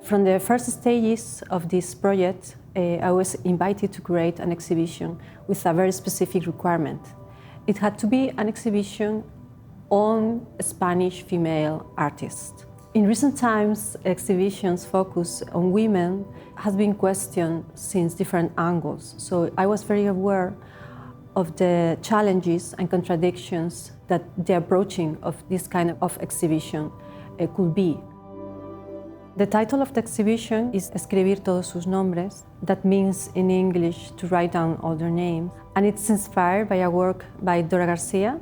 From the first stages of this project, I was invited to create an exhibition with a very specific requirement. It had to be an exhibition on Spanish female artists. In recent times, exhibitions focus on women has been questioned since different angles. So I was very aware of the challenges and contradictions that the approaching of this kind of exhibition could be. The title of the exhibition is Escribir todos sus nombres. That means in English to write down all their names. And it's inspired by a work by Dora Garcia,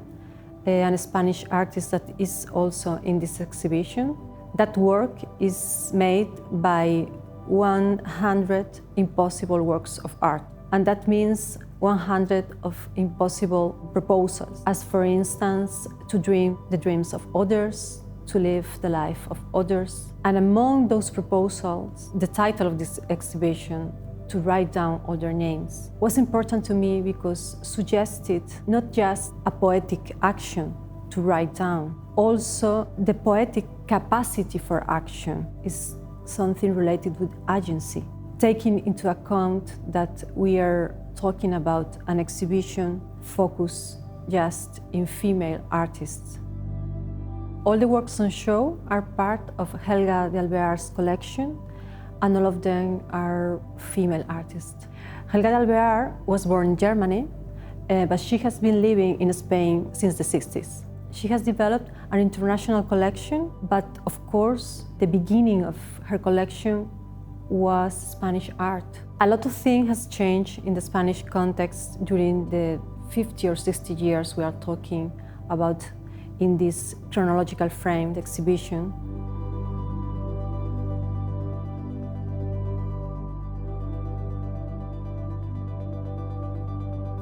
a Spanish artist that is also in this exhibition. That work is made by 100 impossible works of art. And that means 100 of impossible proposals, as for instance, to dream the dreams of others, to live the life of others. And among those proposals, the title of this exhibition, to write down all their names, was important to me because suggested not just a poetic action to write down, also the poetic capacity for action is something related with agency, taking into account that we are talking about an exhibition focused just in female artists. All the works on show are part of Helga de Alvear's collection, and all of them are female artists. Helga de Alvear was born in Germany, but she has been living in Spain since the 60s. She has developed an international collection, but of course, the beginning of her collection was Spanish art. A lot of things has changed in the Spanish context during the 50 or 60 years we are talking about in this chronological frame, the exhibition.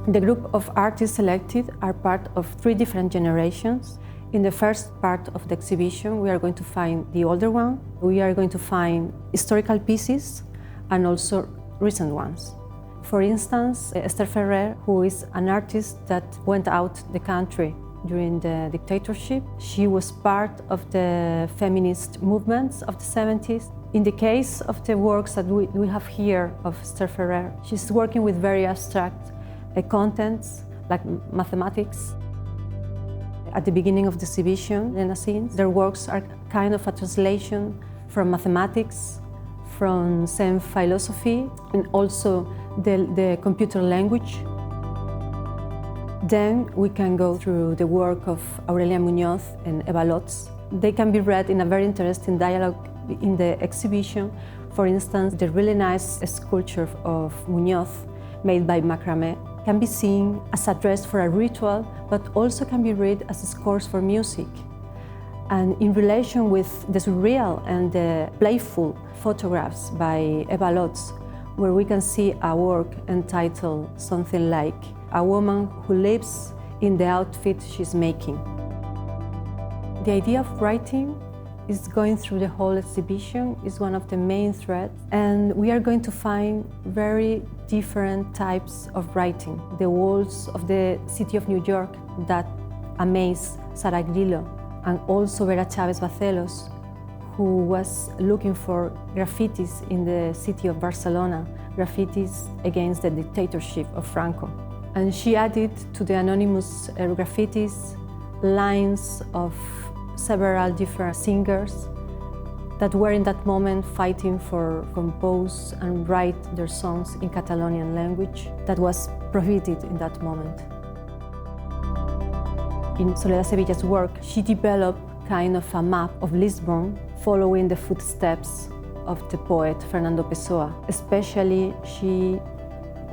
The group of artists selected are part of 3 different generations. In the first part of the exhibition, we are going to find the older one. We are going to find historical pieces and also recent ones. For instance, Esther Ferrer, who is an artist that went out the country during the dictatorship. She was part of the feminist movements of the 70s. In the case of the works that we have here of Esther Ferrer, she's working with very abstract contents like mathematics. At the beginning of the exhibition, Lena scenes, their works are kind of a translation from mathematics, from Zen philosophy, and also the computer language. Then we can go through the work of Aurelia Muñoz and Eva Lotz. They can be read in a very interesting dialogue in the exhibition. For instance, the really nice sculpture of Muñoz made by macrame can be seen as a dress for a ritual, but also can be read as scores for music. And in relation with the surreal and the playful photographs by Eva Lotz, where we can see a work entitled something like "A woman who lives in the outfit she's making." The idea of writing is going through the whole exhibition, is one of the main threads, and we are going to find very different types of writing. The walls of the city of New York that amaze Sara Grillo, and also Vera Chavez Bacelos, who was looking for graffitis in the city of Barcelona, graffitis against the dictatorship of Franco. And she added to the anonymous graffitis lines of several different singers that were in that moment fighting for compose and write their songs in Catalonian language that was prohibited in that moment. In Soledad Sevilla's work, she developed kind of a map of Lisbon following the footsteps of the poet Fernando Pessoa. Especially, she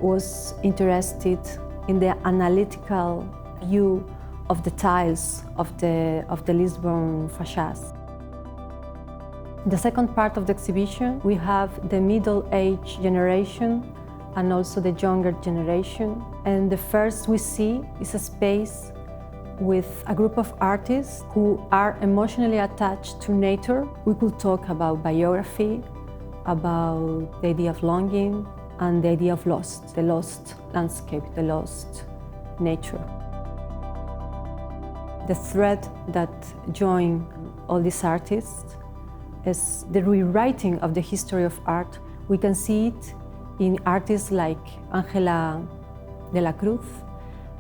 was interested in the analytical view of the tiles of the Lisbon facades. In the second part of the exhibition, we have the middle-aged generation and also the younger generation. And the first we see is a space with a group of artists who are emotionally attached to nature. We could talk about biography, about the idea of longing, and the idea of lost, the lost landscape, the lost nature. The thread that joins all these artists as the rewriting of the history of art. We can see it in artists like Ángela de la Cruz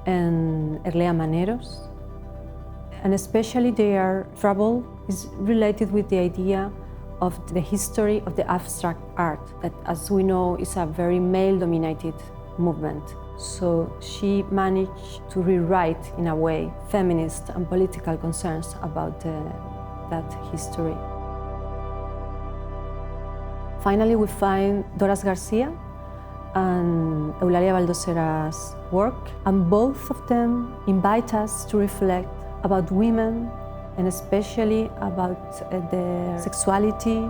and Erlea Maneros. And especially their trouble is related with the idea of the history of the abstract art, that, as we know, is a very male-dominated movement. So she managed to rewrite, in a way, feminist and political concerns about that history. Finally, we find Doras Garcia and Eulalia Baldosera's work, and both of them invite us to reflect about women, and especially about their sexuality,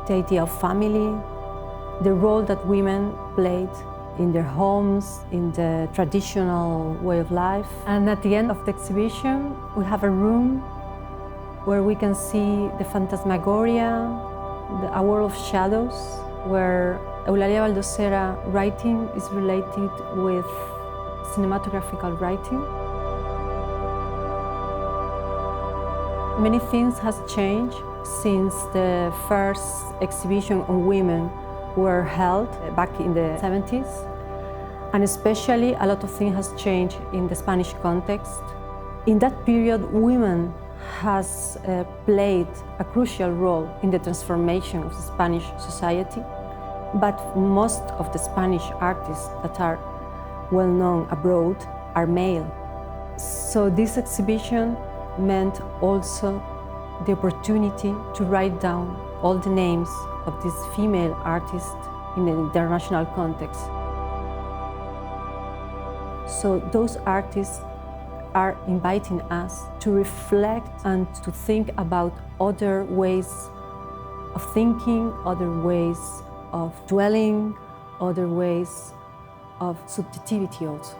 the idea of family, the role that women played in their homes, in the traditional way of life. And at the end of the exhibition, we have a room where we can see the phantasmagoria, a world of shadows, where Eulalia Baldosera writing is related with cinematographical writing. Many things has changed since the first exhibition on women were held back in the 70s. And especially a lot of things has changed in the Spanish context. In that period, women has played a crucial role in the transformation of the Spanish society. But most of the Spanish artists that are well known abroad are male. So this exhibition meant also the opportunity to write down all the names of these female artists in an international context. So those artists are inviting us to reflect and to think about other ways of thinking, other ways of dwelling, other ways of subjectivity also.